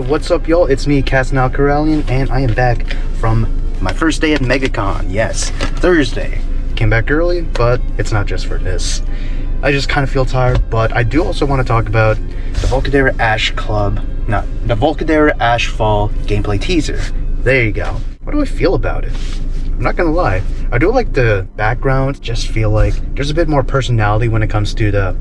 what's up, y'all? It's me, 𝐂𝐀𝐏𝐿 Koralian, and I am back from my first day at MegaCon. Yes, Thursday. Came back early, but it's not just for this. I just kind of feel tired, but I do also want to talk about the Volcadera Ashfall gameplay teaser. There you go. What do I feel about it? I'm not gonna lie. I do like the background. Just feel like there's a bit more personality when it comes to the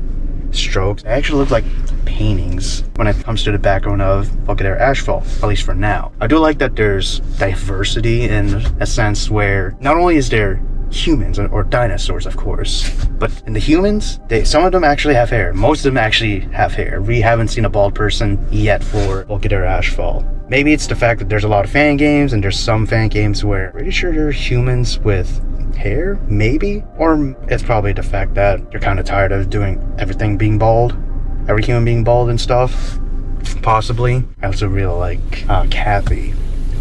strokes. They actually look like paintings when it comes to the background of Volcadera Ashfall, at least for now. I do like that there's diversity in a sense where not only is there humans or dinosaurs, of course, but in the humans, some of them actually have hair. Most of them actually have hair. We haven't seen a bald person yet for Volcadera Ashfall. Maybe it's the fact that there's a lot of fan games, and there's some fan games where I'm pretty sure there are humans with hair, maybe, or it's probably the fact that you're kind of tired of doing everything being bald, every human being bald and stuff. Possibly. I also really like Cathy.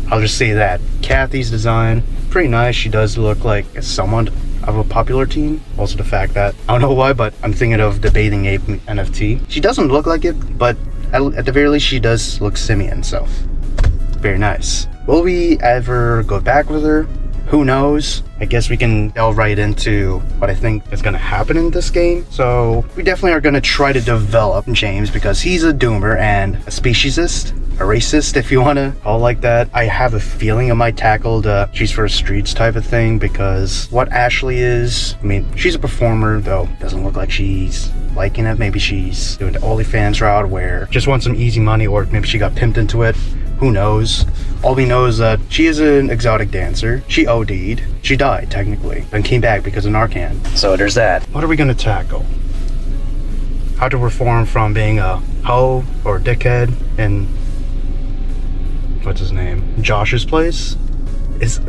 I'll just say that Cathy's design, pretty nice. She does look like somewhat of a popular teen. Also the fact that, I don't know why, but I'm thinking of the Bathing Ape NFT. She doesn't look like it, but at the very least she does look simian, so very nice. Will we ever go back with her? Who knows? I guess we can delve right into what I think is going to happen in this game. So we definitely are going to try to develop James, because he's a doomer and a speciesist, a racist, if you want to call it like that. I have a feeling I might tackle the she's for the streets type of thing, because what Ashley is, I mean, she's a performer, though doesn't look like she's liking it. Maybe she's doing the OnlyFans route where just wants some easy money, or maybe she got pimped into it. Who knows? All we know is that she is an exotic dancer. She OD'd. She died, technically, and came back because of Narcan. So there's that. What are we gonna tackle? How to reform from being a hoe or dickhead in, what's his name? Josh's place?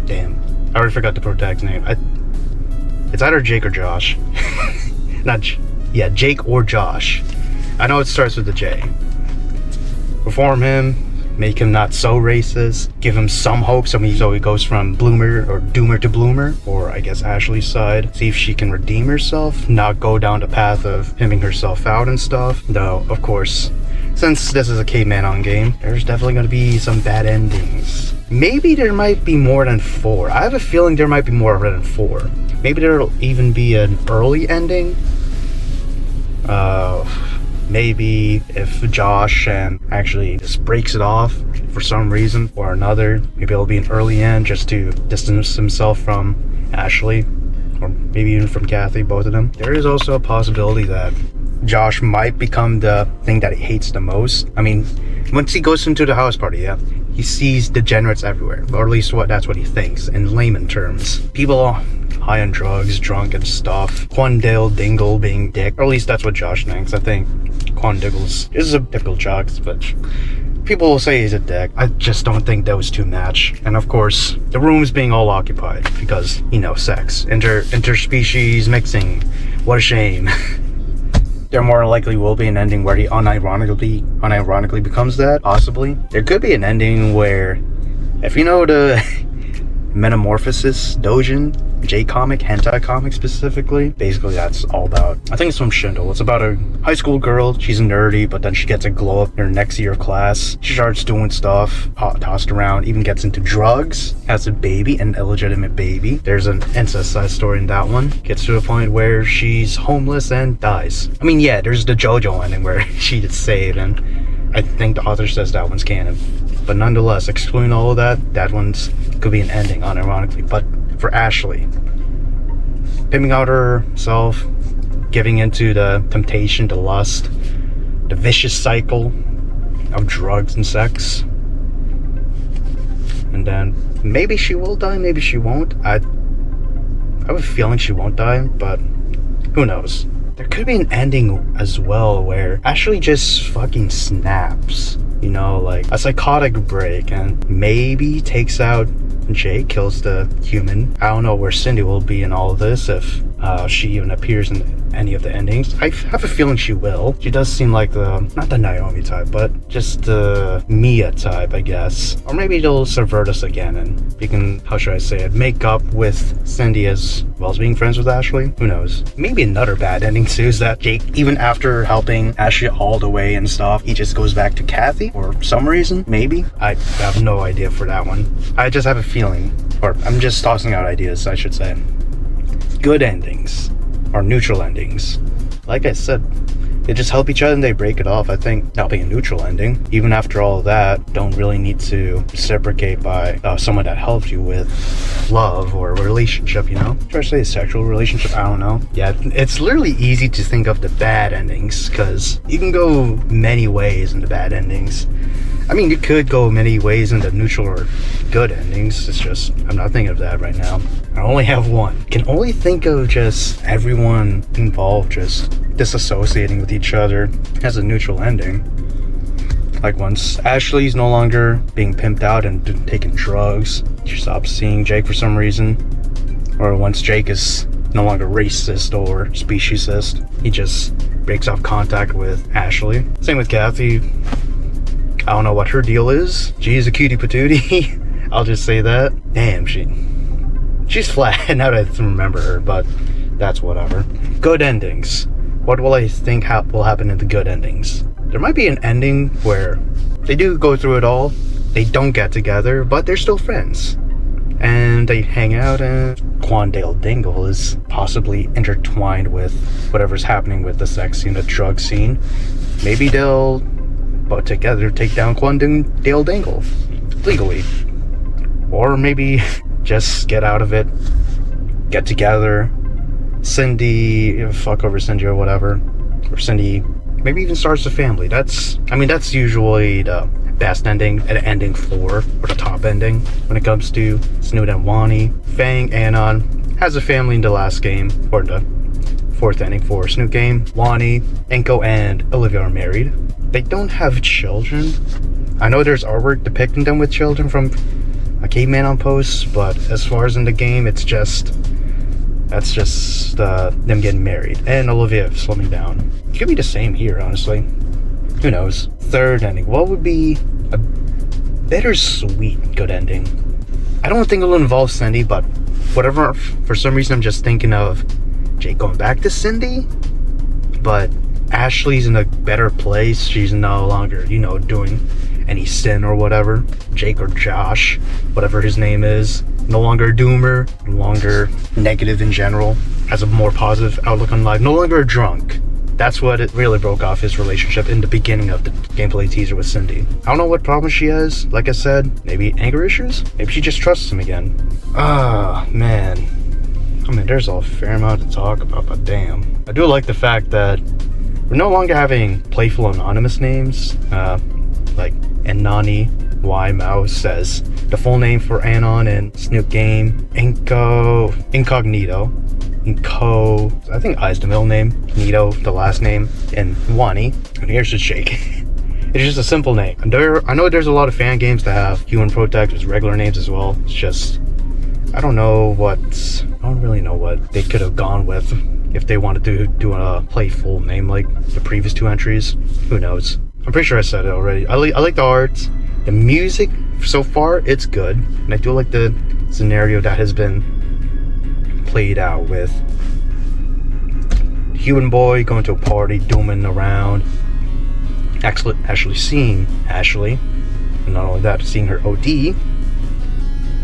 Damn. I already forgot the protagonist's name. It's either Jake or Josh. Yeah, Jake or Josh. I know it starts with a J. Reform him. Make him not so racist, give him some hope so he goes from bloomer or doomer to bloomer, or I guess Ashley's side. See if she can redeem herself, not go down the path of pimping herself out and stuff. Though, of course, since this is a Cavemanon game, there's definitely going to be some bad endings. Maybe there might be more than 4. I have a feeling there might be more than 4. Maybe there'll even be an early ending. Maybe if Josh actually just breaks it off for some reason or another, maybe it'll be an early end just to distance himself from Ashley, or maybe even from Cathy, both of them. There is also a possibility that Josh might become the thing that he hates the most. I mean, once he goes into the house party, yeah, he sees degenerates everywhere, or at least that's what he thinks in layman terms. People high on drugs, drunk and stuff. Quandale Dingle being dick, or at least that's what Josh thinks. I think Quandiggles is a typical jock, but people will say he's a dick. I just don't think those two match. And of course, the room's being all occupied because, you know, sex. Interspecies mixing. What a shame. There more likely will be an ending where he unironically becomes that, possibly. There could be an ending where, if you know the Metamorphosis Dojin, J-comic, hentai comic specifically, basically that's all about, I think it's from Shindle. It's about a high school girl. She's nerdy, but then she gets a glow up in her next year of class. She starts doing stuff, tossed around, even gets into drugs, has a baby, an illegitimate baby. There's an incest side story in that one. Gets to a point where she's homeless and dies. I mean, yeah, there's the JoJo ending where she gets saved, and I think the author says that one's canon. But nonetheless, excluding all of that one's could be an ending, unironically. But for Ashley, pimping out herself, giving into the temptation, the lust, the vicious cycle of drugs and sex, and then maybe she will die, maybe she won't. I have a feeling she won't die, but who knows. There could be an ending as well where Ashley just fucking snaps, you know, like a psychotic break, and maybe takes out Jake, kills the human. I don't know where Cindy will be in all of this, if she even appears in any of the endings. I have a feeling she will. She does seem like not the Naomi type, but just the Mia type, I guess. Or maybe they'll subvert us again and we can, how should I say it, make up with Cindy as well as being friends with Ashley. Who knows? Maybe another bad ending too is that Jake, even after helping Ashley all the way and stuff, he just goes back to Cathy for some reason. Maybe. I have no idea for that one. I just have a feeling, or I'm just tossing out ideas, I should say. Good endings or neutral endings, like I said, they just help each other and they break it off. I think helping a neutral ending, even after all of that, don't really need to reciprocate by someone that helped you with love or a relationship, you know? Should I say a sexual relationship? I don't know. Yeah, it's literally easy to think of the bad endings because you can go many ways in the bad endings. I mean, you could go many ways in the neutral or good endings. It's just, I'm not thinking of that right now. I only have one. Can only think of just everyone involved just disassociating with each other as a neutral ending. Like once Ashley's no longer being pimped out and taking drugs, she stops seeing Jake for some reason. Or once Jake is no longer racist or speciesist, he just breaks off contact with Ashley. Same with Cathy. I don't know what her deal is. She's a cutie patootie. I'll just say that. Damn, she's flat now that I remember her, but that's whatever. Good endings. What will I think will happen in the good endings? There might be an ending where they do go through it all. They don't get together, but they're still friends. And they hang out, and Quandale Dingle is possibly intertwined with whatever's happening with the sex scene, the drug scene. Maybe they'll but together take down Quandale Dingle legally, or maybe just get out of it, get together. Cindy fuck over Cindy or whatever, or Cindy maybe even starts a family. That's usually the best ending, an ending 4 or the top ending when it comes to Snoot and Wani. Fang Anon has a family in the last game, or the 4th ending for Snoot game. Wani, 𝐂𝐿, and Olivia are married. They don't have children. I know there's artwork depicting them with children from a Cavemanon posts, but as far as in the game, that's just them getting married and Olivia slimming down. It could be the same here, honestly. Who knows? 3rd ending. What would be a bittersweet good ending? I don't think it'll involve Cindy, but whatever. For some reason, I'm just thinking of Jake going back to Cindy, but Ashley's in a better place. She's no longer, doing any sin or whatever. Jake or Josh, whatever his name is, no longer a doomer, no longer negative in general, has a more positive outlook on life, no longer a drunk. That's what it really broke off his relationship in the beginning of the gameplay teaser with Cindy. I don't know what problem she has. Like I said, maybe anger issues? Maybe she just trusts him again. Man. I mean, there's a fair amount to talk about, but damn. I do like the fact that we're no longer having playful anonymous names, like Enani Y Mouse says the full name for Anon in Snoot game, 𝐂𝐿𝐿, I think I's the middle name, 𝐂𝐿𝐿 the last name, and Wani, and here's the Jake. It's just a simple name. And I know there's a lot of fan games that have human protect as regular names as well. It's just, I don't really know what they could have gone with if they wanted to do a playful name like the previous 2 entries. Who knows? I'm pretty sure I said it already. I like the art. The music, so far, it's good. And I do like the scenario that has been played out with human boy going to a party, dooming around, actually seeing Ashley, and not only that, seeing her OD,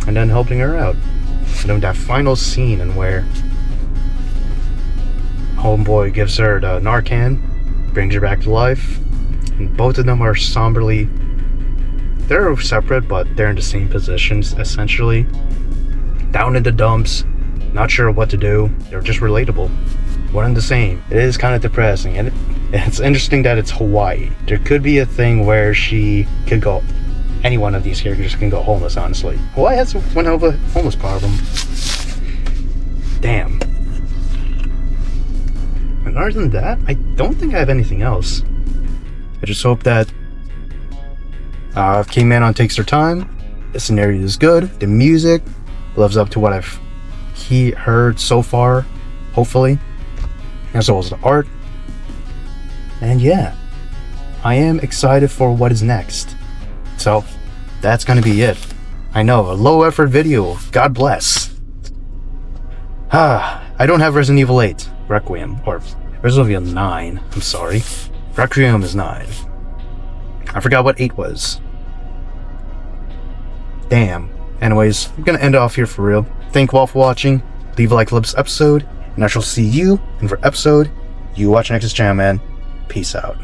and then helping her out. And then that final scene in where homeboy gives her the Narcan, brings her back to life, and both of them are somberly, they're separate, but they're in the same positions, essentially. Down in the dumps, not sure what to do. They're just relatable. One and the same. It is kind of depressing, and it's interesting that it's Hawaii. There could be a thing where she could go, any one of these characters can go homeless, honestly. Hawaii has one hell of a homeless problem. Damn. And other than that, I don't think I have anything else. I just hope that Cavemanon takes their time. The scenario is good. The music lives up to what I've heard so far. hopefully, as well as the art. And yeah, I am excited for what is next. So that's gonna be it. I know, a low effort video, God bless. I don't have Resident Evil 8 Requiem, or Resident Evil 9, I'm sorry. Requiem is 9. I forgot what 8 was. Damn. Anyways, I'm gonna end off here for real. Thank you all for watching. Leave a like for this episode, and I shall see you in for episode. You watch next channel, man. Peace out.